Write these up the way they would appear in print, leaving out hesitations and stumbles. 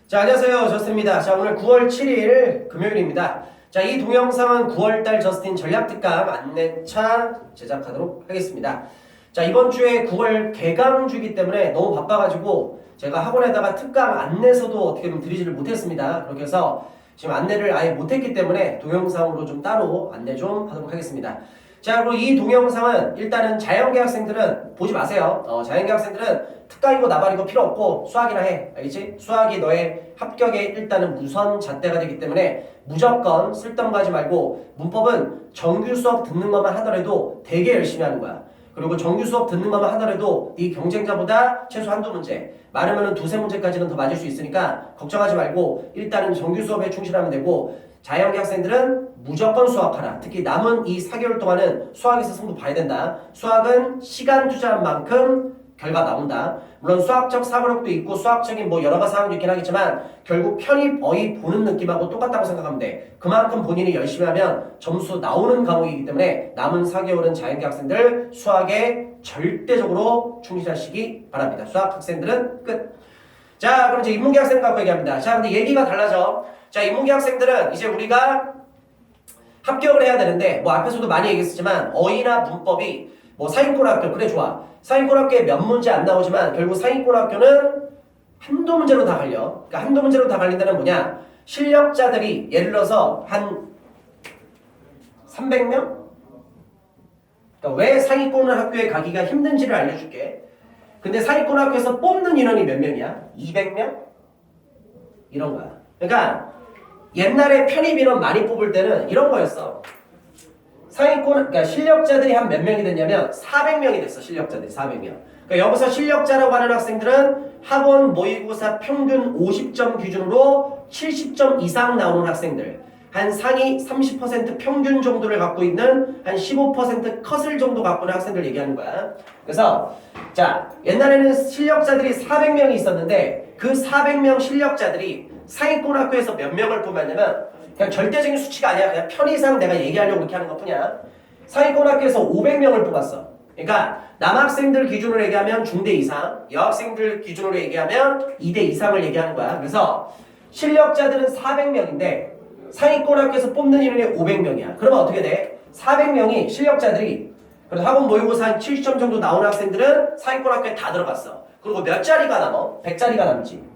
자, 안녕하세요. 저스틴입니다. 자, 오늘 9월 7일 금요일입니다. 자, 이 동영상은 9월달 저스틴 전략특강 안내차 제작하도록 하겠습니다. 자, 이번 주에 9월 개강주이기 때문에 너무 바빠가지고 제가 학원에다가 특강 안내서도 어떻게 보면 드리지를 못했습니다. 그렇게 해서 지금 안내를 아예 못했기 때문에 동영상으로 좀 따로 안내 좀 하도록 하겠습니다. 자, 그리고 이 동영상은 일단은 자연계 학생들은 보지 마세요. 자연계 학생들은 특강이고 나발이고 필요 없고 수학이나 해. 알겠지? 수학이 너의 합격에 일단은 우선 잣대가 되기 때문에 무조건 쓸데없는 거 하지 말고 문법은 정규 수업 듣는 것만 하더라도 되게 열심히 하는 거야. 그리고 정규 수업 듣는 것만 하더라도 이 경쟁자보다 최소 한두 문제, 많으면 두세 문제까지는 더 맞을 수 있으니까 걱정하지 말고 일단은 정규 수업에 충실하면 되고, 자연계 학생들은 무조건 수학하라. 특히 남은 이 4개월 동안은 수학에서 승부 봐야 된다. 수학은 시간 투자한 만큼 결과 나온다. 물론 수학적 사고력도 있고 수학적인 뭐 여러 가지 사항도 있긴 하겠지만 결국 편입, 어휘 보는 느낌하고 똑같다고 생각하면 돼. 그만큼 본인이 열심히 하면 점수 나오는 과목이기 때문에 남은 4개월은 자연계 학생들 수학에 절대적으로 충실하시기 바랍니다. 수학 학생들은 끝. 자, 그럼 이제 인문계 학생 갖고 얘기합니다. 자, 근데 얘기가 달라져. 자, 인문계 학생들은 이제 우리가 합격을 해야 되는데 뭐 앞에서도 많이 얘기했지만 어휘나 문법이 뭐 상위권학교 그래 좋아. 상위권학교에 몇 문제 안 나오지만 결국 상위권학교는 한두 문제로 다 갈려. 그러니까 한두 문제로 다 갈린다는 뭐냐? 실력자들이 예를 들어서 한 300명? 그러니까 왜 상위권 학교에 가기가 힘든지를 알려줄게. 근데 상위권 학교에서 뽑는 인원이 몇 명이야? 200명? 이런 거야. 그러니까 옛날에 편입 인원 많이 뽑을 때는 이런 거였어. 상위권, 그러니까 실력자들이 한 몇 명이 됐냐면 400명이 됐어. 실력자들이 400명. 그러니까 여기서 실력자라고 하는 학생들은 학원 모의고사 평균 50점 기준으로 70점 이상 나오는 학생들, 한 상위 30% 평균 정도를 갖고 있는 한 15% 컷을 정도 갖고 있는 학생들 얘기하는 거야. 그래서 자, 옛날에는 실력자들이 400명이 있었는데 그 400명 실력자들이 상위권 학교에서 몇 명을 뽑았냐면 그냥 절대적인 수치가 아니야. 그냥 편의상 내가 얘기하려고 그렇게 하는 것뿐이야. 상위권 학교에서 500명을 뽑았어. 그러니까 남학생들 기준으로 얘기하면 중대 이상, 여학생들 기준으로 얘기하면 2대 이상을 얘기하는 거야. 그래서 실력자들은 400명인데 상위권 학교에서 뽑는 인원이 500명이야. 그러면 어떻게 돼? 400명이 실력자들이 그래서 학원 모의고사 한 70점 정도 나오는 학생들은 상위권 학교에 다 들어갔어. 그리고 몇 자리가 남어? 100자리가 남지.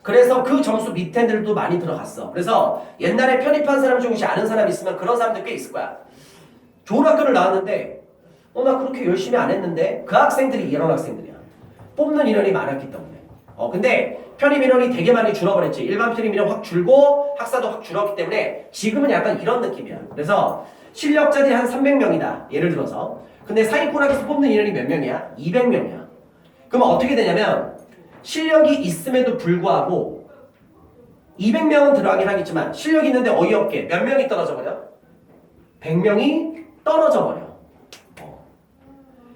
그래서 그 점수 밑에 애들도 많이 들어갔어. 그래서 옛날에 편입한 사람 중에 아는 사람 있으면 그런 사람들 꽤 있을 거야. 좋은 학교를 나왔는데 나 그렇게 열심히 안 했는데 그 학생들이 이런 학생들이야. 뽑는 인원이 많았기 때문에. 근데 편입 인원이 되게 많이 줄어버렸지. 일반 편입 인원 확 줄고 학사도 확 줄었기 때문에 지금은 약간 이런 느낌이야. 그래서 실력자들이 한 300명이다. 예를 들어서. 근데 상위권 학교에서 뽑는 인원이 몇 명이야? 200명이야. 그러면 어떻게 되냐면 실력이 있음에도 불구하고 200명은 들어가긴 하겠지만 실력이 있는데 어이없게 몇 명이 떨어져 버려? 100명이 떨어져 버려.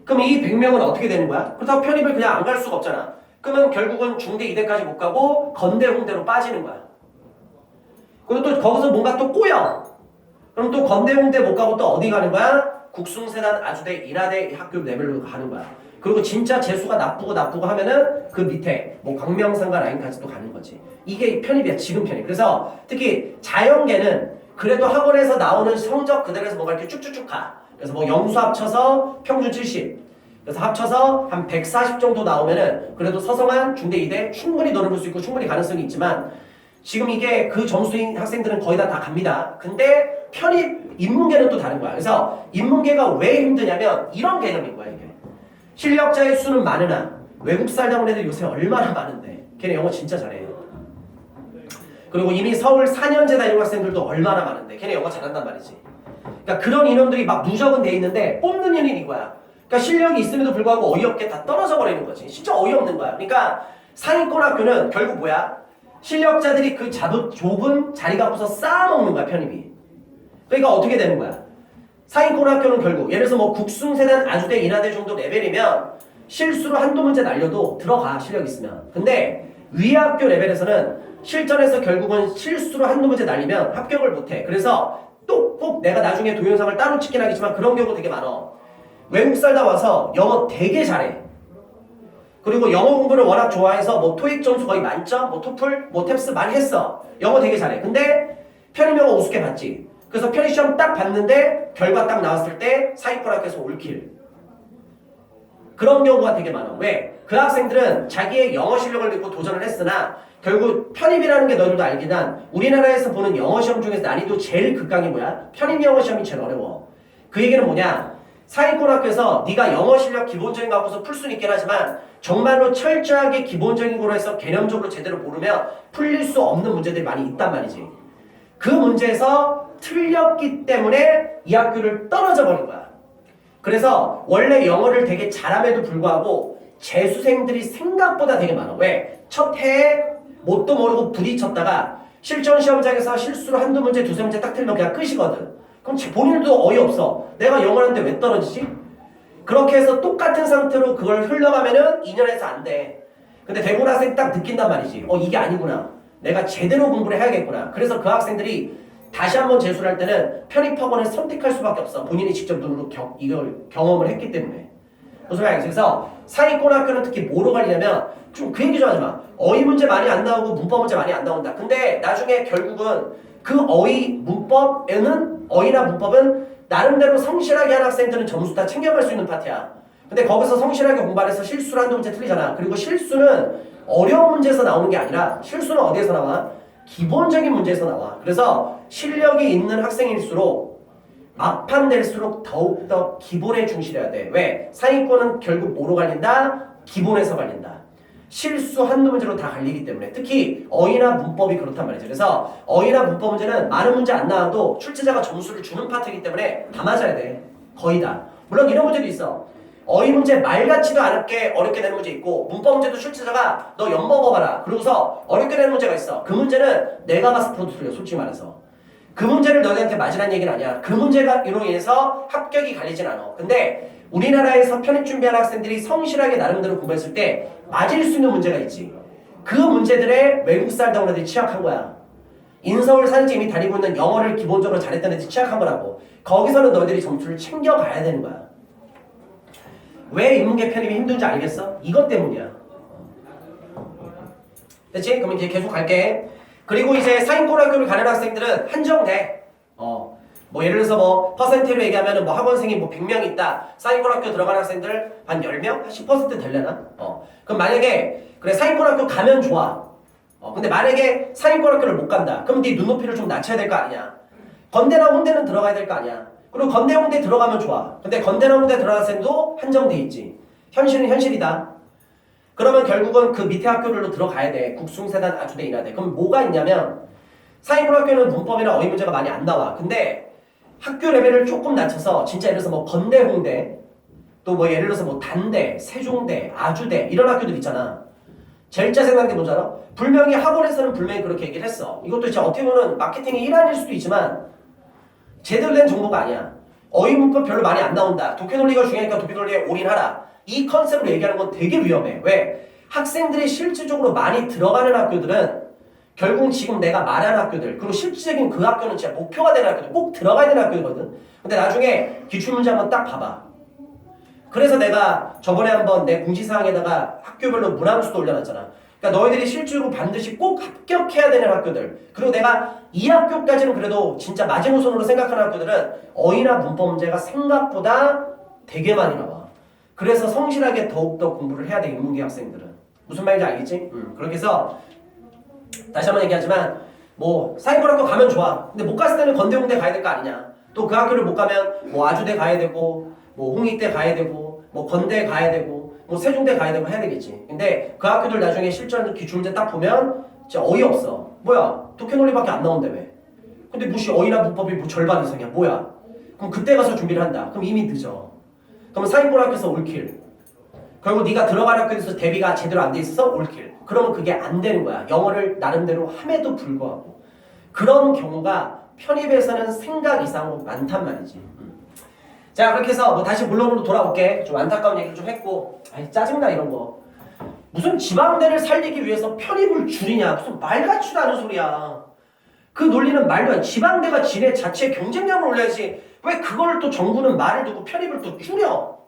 그럼 이 100명은 어떻게 되는 거야? 그렇다고 편입을 그냥 안 갈 수가 없잖아. 그러면 결국은 중대 2대까지 못 가고 건대 홍대로 빠지는 거야. 그리고 또 거기서 뭔가 또 꼬여. 그럼 또 건대 홍대 못 가고 또 어디 가는 거야? 국숭세단 아주대 인하대 학교 레벨로 가는 거야. 그리고 진짜 재수가 나쁘고 하면은 그 밑에 뭐 광명상가 라인까지 또 가는 거지. 이게 편입이야. 지금 편입. 그래서 특히 자연계는 그래도 학원에서 나오는 성적 그대로에서 뭔가 이렇게 쭉쭉쭉 가. 그래서 뭐 영수 합쳐서 평균 70. 그래서 합쳐서 한 140 정도 나오면은 그래도 서성한 중대 2대 충분히 노려볼 수 있고 충분히 가능성이 있지만 지금 이게 그 점수인 학생들은 거의 다 갑니다. 근데 편입 인문계는 또 다른 거야. 그래서 인문계가 왜 힘드냐면 이런 개념인 거야. 이게 실력자의 수는 많으나 외국 살다 온 애들 요새 얼마나 많은데 걔네 영어 진짜 잘해. 그리고 이미 서울 4년제 다니는 학생들도 얼마나 많은데 걔네 영어 잘한단 말이지. 그러니까 그런 인원들이 막 누적은 돼 있는데 뽑는 인원이 이거야. 그러니까 실력이 있음에도 불구하고 어이없게 다 떨어져 버리는 거지. 진짜 어이없는 거야. 그러니까 상위권 학교는 결국 뭐야? 실력자들이 그 좁은 자리 갖고서 쌓아먹는 거야, 편입이. 그러니까 어떻게 되는 거야? 상위권 학교는 결국 예를 들어서 뭐 국숭세단 아주대 인하대 정도 레벨이면 실수로 한두 문제 날려도 들어가, 실력 있으면. 근데 위 학교 레벨에서는 실전에서 결국은 실수로 한두 문제 날리면 합격을 못해. 그래서 또 꼭 내가 나중에 동영상을 따로 찍긴 하겠지만 그런 경우 되게 많아. 외국 살다 와서 영어 되게 잘해. 그리고 영어 공부를 워낙 좋아해서 뭐 토익 점수 거의 만점, 뭐 토플, 뭐 탭스 많이 했어. 영어 되게 잘해. 근데 편입영어 우습게 봤지. 그래서 편입시험 딱 봤는데 결과 딱 나왔을 때 사이코락에서 올킬. 그런 경우가 되게 많아. 왜? 그 학생들은 자기의 영어 실력을 믿고 도전을 했으나 결국 편입이라는 게 너희들도 알기난 우리나라에서 보는 영어 시험 중에서 난이도 제일 극강이 뭐야? 편입 영어 시험이 제일 어려워. 그 얘기는 뭐냐? 사이코락에서 네가 영어 실력 기본적인 거 갖고서 풀 수는 있긴 하지만 정말로 철저하게 기본적인 거로 해서 개념적으로 제대로 모르면 풀릴 수 없는 문제들이 많이 있단 말이지. 그 문제에서 틀렸기 때문에 이 학교를 떨어져 버린 거야. 그래서 원래 영어를 되게 잘함에도 불구하고 재수생들이 생각보다 되게 많아. 왜? 첫 해에 뭣도 모르고 부딪혔다가 실전 시험장에서 실수로 한두 문제, 두세 문제 딱 틀리면 그냥 끝이거든. 그럼 본인도 어이없어. 내가 영어를 하는데 왜 떨어지지? 그렇게 해서 똑같은 상태로 그걸 흘러가면은 2년에서 안 돼. 근데 대부분 학생이 딱 느낀단 말이지. 이게 아니구나. 내가 제대로 공부를 해야겠구나. 그래서 그 학생들이 다시 한번 재수를 할 때는 편입학원을 선택할 수밖에 없어. 본인이 직접 눈으로 이걸 경험을 했기 때문에. 무슨 말이야? 그래서 사기권 학교는 특히 뭐로 갈리냐면 좀 그 얘기 좀 하지 마. 어휘 문제 많이 안 나오고 문법 문제 많이 안 나온다. 근데 나중에 결국은 그 어휘 문법에는 어휘나 문법은 나름대로 성실하게 한 학생들은 점수 다 챙겨갈 수 있는 파트야. 근데 거기서 성실하게 공부해서 실수를 한두 문제 틀리잖아. 그리고 실수는 어려운 문제에서 나오는 게 아니라 실수는 어디에서 나와? 기본적인 문제에서 나와. 그래서 실력이 있는 학생일수록 막판 될수록 더욱더 기본에 충실해야 돼. 왜? 상위권은 결국 뭐로 갈린다? 기본에서 갈린다. 실수 한두 문제로 다 갈리기 때문에. 특히 어휘나 문법이 그렇단 말이죠. 그래서 어휘나 문법 문제는 많은 문제 안 나와도 출제자가 점수를 주는 파트이기 때문에 다 맞아야 돼. 거의 다. 물론 이런 문제도 있어. 어휘 문제 말 같지도 않게 어렵게 내는 문제 있고 문법 문제도 출제자가 너 엿먹어봐라. 그러고서 어렵게 내는 문제가 있어. 그 문제는 내가 봐서 풀어도 틀려. 솔직히 말해서. 그 문제를 너희한테 맞으라는 얘기는 아니야. 그 문제가 이로 인해서 합격이 갈리진 않아. 근데 우리나라에서 편입 준비하는 학생들이 성실하게 나름대로 공부했을 때 맞을 수 있는 문제가 있지. 그 문제들에 외국 살던 애들이 취약한 거야. 인서울 사는지 이미 다니고 있는 영어를 기본적으로 잘했던 애들이 취약한 거라고. 거기서는 너희들이 점수를 챙겨가야 되는 거야. 왜 인문계 편입이 힘든지 알겠어? 이것 때문이야. 됐지? 그럼 이제 계속 갈게. 그리고 이제 상위권학교를 가는 학생들은 한정돼. 뭐 예를 들어서 뭐 퍼센트로 얘기하면은 뭐 학원생이 뭐 100명 있다. 상위권학교 들어가는 학생들 한 10명? 한 10% 될려나? 그럼 만약에 그래 상위권학교 가면 좋아. 근데 만약에 상위권학교를 못 간다. 그럼 네 눈높이를 좀 낮춰야 될 거 아니야. 건대나 홍대는 들어가야 될 거 아니야. 그리고 건대 홍대 들어가면 좋아. 근데 건대나 홍대 들어가는 학생도 한정돼 있지. 현실은 현실이다. 그러면 결국은 그 밑에 학교들로 들어가야 돼. 국숭세단 아주대 인하대. 그럼 뭐가 있냐면 상위권학교는 문법이나 어휘 문제가 많이 안 나와. 근데 학교 레벨을 조금 낮춰서 진짜 예를 들어서 뭐 건대 홍대 또 뭐 예를 들어서 뭐 단대, 세종대, 아주대 이런 학교들 있잖아. 제일 짜증나는 게 뭔지 알아? 분명히 학원에서는 분명히 그렇게 얘기를 했어. 이것도 진짜 어떻게 보면 마케팅의 일환일 수도 있지만 제대로 된 정보가 아니야. 어휘 문법 별로 많이 안 나온다. 독해 논리가 중요하니까 독해 논리에 올인하라. 이 컨셉으로 얘기하는 건 되게 위험해. 왜? 학생들이 실질적으로 많이 들어가는 학교들은 결국 지금 내가 말한 학교들 그리고 실질적인 그 학교는 진짜 목표가 되는 학교들 꼭 들어가야 되는 학교거든. 근데 나중에 기출문제 한번 딱 봐봐. 그래서 내가 저번에 한번 내 공지사항에다가 학교별로 문항수도 올려놨잖아. 그러니까 너희들이 실제로 반드시 꼭 합격해야 되는 학교들 그리고 내가 이 학교까지는 그래도 진짜 마지노선으로 생각하는 학교들은 어휘나 문법 문제가 생각보다 되게 많이 나와. 그래서 성실하게 더욱더 공부를 해야 돼. 인문계 학생들은. 무슨 말인지 알겠지? 그렇게 해서 다시 한번 얘기하지만 뭐 상위권학교 가면 좋아. 근데 못 갔을 때는 건대 홍대 가야 될 거 아니냐. 또 그 학교를 못 가면 뭐 아주대 가야 되고 뭐 홍익대 가야 되고 뭐 건대 가야 되고 뭐 세종대 가야 되고 해야 되겠지. 근데 그 학교들 나중에 실전 기출문제 딱 보면 진짜 어이없어. 뭐야 독해 논리밖에 안 나온대 왜. 근데 무시 어휘나 문법이 뭐 절반 이상이야. 뭐야. 그럼 그때 가서 준비를 한다. 그럼 이미 늦어. 그럼 상위권학교에서 올킬. 결국 네가 들어간 학교에서 대비가 제대로 안 돼 있어서 올킬. 그러면 그게 안 되는 거야. 영어를 나름대로 함에도 불구하고. 그런 경우가 편입에서는 생각 이상으로 많단 말이지. 자 그렇게 해서 뭐 다시 본론으로 돌아올게. 좀 안타까운 얘기를 좀 했고 아이 짜증나 이런 거. 무슨 지방대를 살리기 위해서 편입을 줄이냐. 무슨 말 같지도 않은 소리야. 그 논리는 말도 안 돼. 지방대가 지네 자체 경쟁력을 올려야지. 왜 그거를 또 정부는 말을 두고 편입을 또 줄여.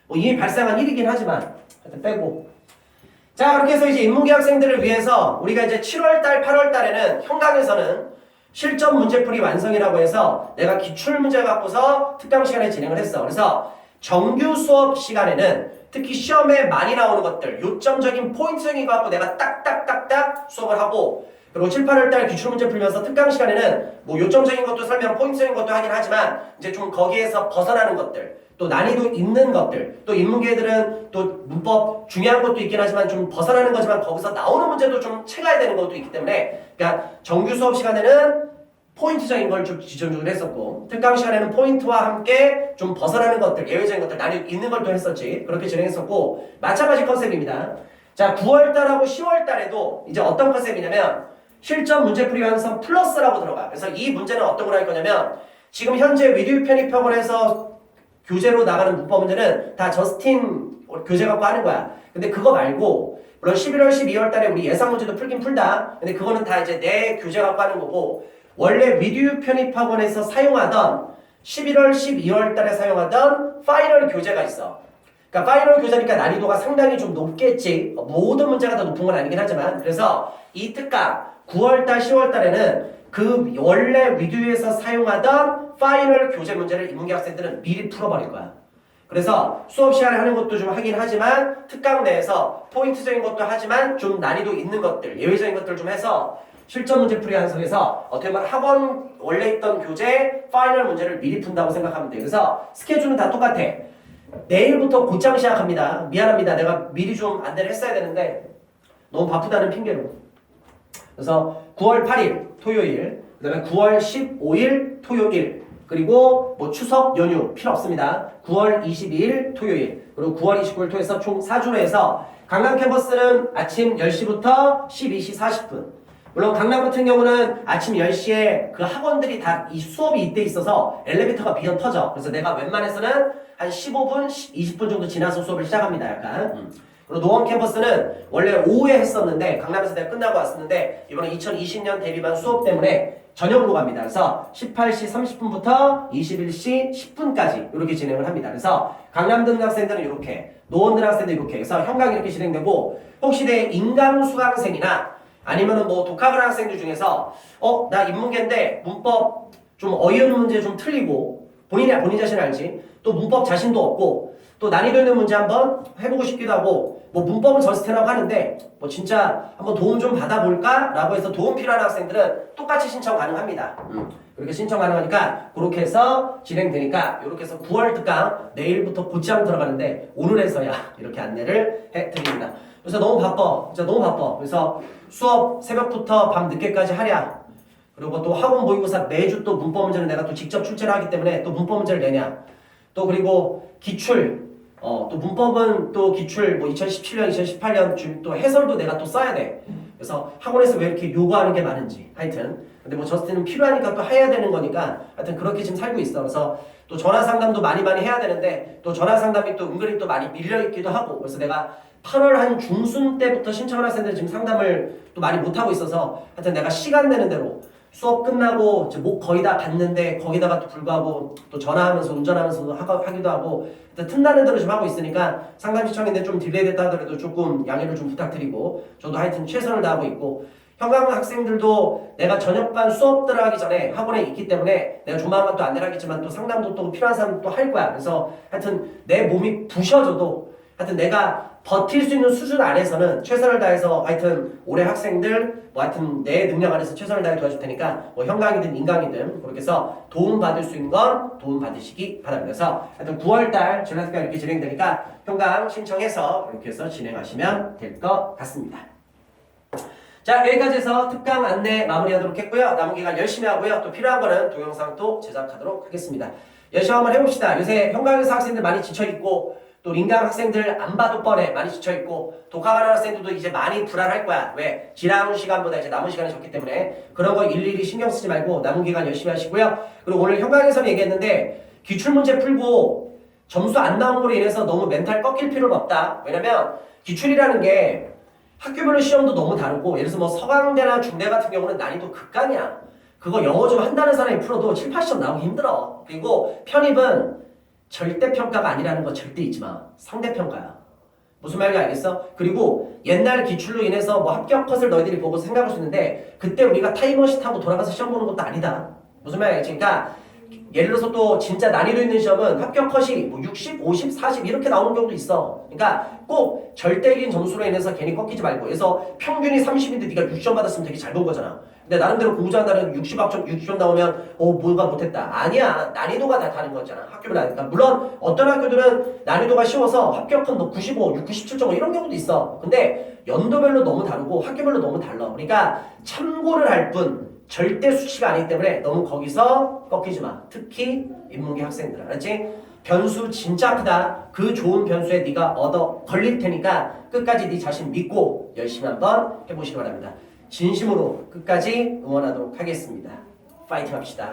뭐 이미 발생한 일이긴 하지만 하여튼 빼고. 자, 그렇게 해서 이제 인문계 학생들을 위해서 우리가 이제 7월달, 8월달에는 현강에서는 실전 문제풀이 완성이라고 해서 내가 기출 문제 갖고서 특강 시간에 진행을 했어. 그래서 정규 수업 시간에는 특히 시험에 많이 나오는 것들, 요점적인 포인트적인 거 갖고 내가 딱딱딱딱 수업을 하고, 그리고 7, 8월달 기출 문제 풀면서 특강 시간에는 뭐 요점적인 것도 설명, 포인트적인 것도 하긴 하지만 이제 좀 거기에서 벗어나는 것들, 또 난이도 있는 것들, 또 인문계들은 또 문법 중요한 것도 있긴 하지만 좀 벗어나는 거지만 거기서 나오는 문제도 좀 채가야 되는 것도 있기 때문에, 그러니까 정규 수업 시간에는 포인트적인 걸 좀 지정적으로 했었고, 특강 시간에는 포인트와 함께 좀 벗어나는 것들, 예외적인 것들, 난이도 있는 걸 또 했었지. 그렇게 진행했었고, 마찬가지 컨셉입니다. 자, 9월달하고 10월달에도 이제 어떤 컨셉이냐면 실전 문제풀이 완성 플러스라고 들어가. 그래서 이 문제는 어떤 걸 할 거냐면, 지금 현재 위드 편입학원에서 교재로 나가는 문법 문제는 다 저스틴 교재 갖고 하는 거야. 근데 그거 말고 물론 11월, 12월 달에 우리 예상 문제도 풀긴 풀다. 근데 그거는 다 이제 내 교재 갖고 하는 거고, 원래 위드 편입학원에서 사용하던 11월, 12월 달에 사용하던 파이널 교재가 있어. 그러니까 파이널 교재니까 난이도가 상당히 좀 높겠지. 모든 문제가 다 높은 건 아니긴 하지만, 그래서 이 특강 9월 달, 10월 달에는 그 원래 위드에서 사용하던 파이널 교재 문제를 인문계 학생들은 미리 풀어버릴 거야. 그래서 수업 시간에 하는 것도 좀 하긴 하지만 특강 내에서 포인트적인 것도 하지만 좀 난이도 있는 것들, 예외적인 것들 좀 해서 실전 문제 풀이 완성해서 어떻게 보면 학원 원래 있던 교재 파이널 문제를 미리 푼다고 생각하면 돼. 그래서 스케줄은 다 똑같아. 내일부터 곧장 시작합니다. 미안합니다. 내가 미리 좀 안내를 했어야 되는데 너무 바쁘다는 핑계로. 그래서 9월 8일 토요일, 그 다음에 9월 15일 토요일, 그리고 뭐 추석 연휴 필요 없습니다. 9월 22일 토요일, 그리고 9월 29일 토요일에서 총 4주로 해서 강남 캠퍼스는 아침 10시부터 12시 40분. 물론 강남 같은 경우는 아침 10시에 그 학원들이 다 이 수업이 이때 있어서 엘리베이터가 비어 터져. 그래서 내가 웬만해서는 한 15분, 20분 정도 지나서 수업을 시작합니다. 약간. 그리고 노원 캠퍼스는 원래 오후에 했었는데 강남에서 내가 끝나고 왔었는데 이번에 2020년 대비반 수업 때문에 저녁으로 갑니다. 그래서 18시 30분부터 21시 10분까지 이렇게 진행을 합니다. 그래서 강남 듣는 학생들은 이렇게, 노원 듣는 학생들은 이렇게 해서 현강이 이렇게 진행되고, 혹시 내 인강 수강생이나 아니면은 뭐 독학을 하는 학생들 중에서 나 인문계인데 문법 좀 어이없는 문제 좀 틀리고 본인 자신 알지, 또 문법 자신도 없고 또 난이도 있는 문제 한번 해보고 싶기도 하고, 뭐 문법은 저스트라고 하는데 뭐 진짜 한번 도움 좀 받아볼까? 라고 해서 도움 필요한 학생들은 똑같이 신청 가능합니다. 그렇게 신청 가능하니까 그렇게 해서 진행되니까, 이렇게 해서 9월 특강 내일부터 곧장 들어가는데 오늘에서야 이렇게 안내를 해드립니다. 그래서 너무 바빠. 진짜 너무 바빠. 그래서 수업 새벽부터 밤 늦게까지 하랴. 그리고 또 학원 모의고사 매주 또 문법 문제는 내가 또 직접 출제를 하기 때문에 또 문법 문제를 내냐. 또 그리고 기출. 또 문법은 또 기출 뭐 2017년, 2018년 또 해설도 내가 또 써야 돼. 그래서 학원에서 왜 이렇게 요구하는 게 많은지. 하여튼. 근데 뭐 저스틴은 필요하니까 또 해야 되는 거니까 하여튼 그렇게 지금 살고 있어. 그래서 또 전화 상담도 많이 해야 되는데 또 전화 상담이 또 은근히 또 많이 밀려있기도 하고, 그래서 내가 8월 한 중순 때부터 신청을 한 학생들 지금 상담을 또 많이 못하고 있어서 하여튼 내가 시간 되는 대로 수업 끝나고 이제 목 거의 다 갔는데 거기다가 또 불구하고 또 전화하면서 운전하면서 하기도 하고 틈나는 대로 좀 하고 있으니까 상담 신청인데 좀 딜레이 됐다 하더라도 조금 양해를 좀 부탁드리고, 저도 하여튼 최선을 다하고 있고, 현강 학생들도 내가 저녁반 수업 들어가기 전에 학원에 있기 때문에 내가 조만간 또 안내를 하겠지만 또 상담도 또 필요한 사람 또 할 거야. 그래서 하여튼 내 몸이 부셔져도 하여튼 내가 버틸 수 있는 수준 안에서는 최선을 다해서 하여튼 올해 학생들 뭐 하여튼 내 능력 안에서 최선을 다해 도와줄 테니까 뭐 현강이든 인강이든 그렇게 해서 도움 받을 수 있는 건 도움 받으시기 바랍니다. 그래서 하여튼 9월달 전략특강 이렇게 진행되니까 현강 신청해서 그렇게 해서 진행하시면 될 것 같습니다. 자, 여기까지 해서 특강 안내 마무리하도록 했고요. 남은 기간 열심히 하고요. 또 필요한 거는 동영상 또 제작하도록 하겠습니다. 열심히 한번 해봅시다. 요새 현강에서 학생들 많이 지쳐있고 또 인강 학생들 안 봐도 뻔해 많이 지쳐있고, 독학하는 학생들도 이제 많이 불안할 거야. 왜? 지난 시간보다 이제 남은 시간이 적기 때문에 그런 거 일일이 신경 쓰지 말고 남은 기간 열심히 하시고요. 그리고 오늘 현강에서는 얘기했는데 기출문제 풀고 점수 안 나온 거로 인해서 너무 멘탈 꺾일 필요는 없다. 왜냐면 기출이라는 게 학교별로 시험도 너무 다르고, 예를 들어서 뭐 서강대나 중대 같은 경우는 난이도 극강이야. 그거 영어 좀 한다는 사람이 풀어도 7, 80점 나오기 힘들어. 그리고 편입은 절대평가가 아니라는 거 절대 잊지 마. 상대평가야. 무슨 말인지 알겠어? 그리고 옛날 기출로 인해서 뭐 합격 컷을 너희들이 보고 생각할 수 있는데 그때 우리가 타임머신 타고 돌아가서 시험 보는 것도 아니다. 무슨 말인지 알겠지? 그러니까 예를 들어서 또 진짜 난이도 있는 시험은 합격 컷이 뭐 60, 50, 40 이렇게 나오는 경우도 있어. 그러니까 꼭 절대적인 점수로 인해서 괜히 꺾이지 말고. 그래서 평균이 30인데 네가 60점 받았으면 되게 잘 본 거잖아. 근데 나름대로 공부장한다는 60점 나오면 뭐가 못했다. 아니야. 난이도가 다 다른 거잖아. 학교별로 다르니까. 물론 어떤 학교들은 난이도가 쉬워서 합격은 뭐 95, 6, 97점 이런 경우도 있어. 근데 연도별로 너무 다르고 학교별로 너무 달라. 그러니까 참고를 할 뿐 절대 수치가 아니기 때문에 너무 거기서 꺾이지 마. 특히 인문계 학생들. 알았지? 변수 진짜 크다. 그 좋은 변수에 네가 얻어 걸릴 테니까 끝까지 네 자신 믿고 열심히 한번 해보시기 바랍니다. 진심으로 끝까지 응원하도록 하겠습니다. 파이팅 합시다.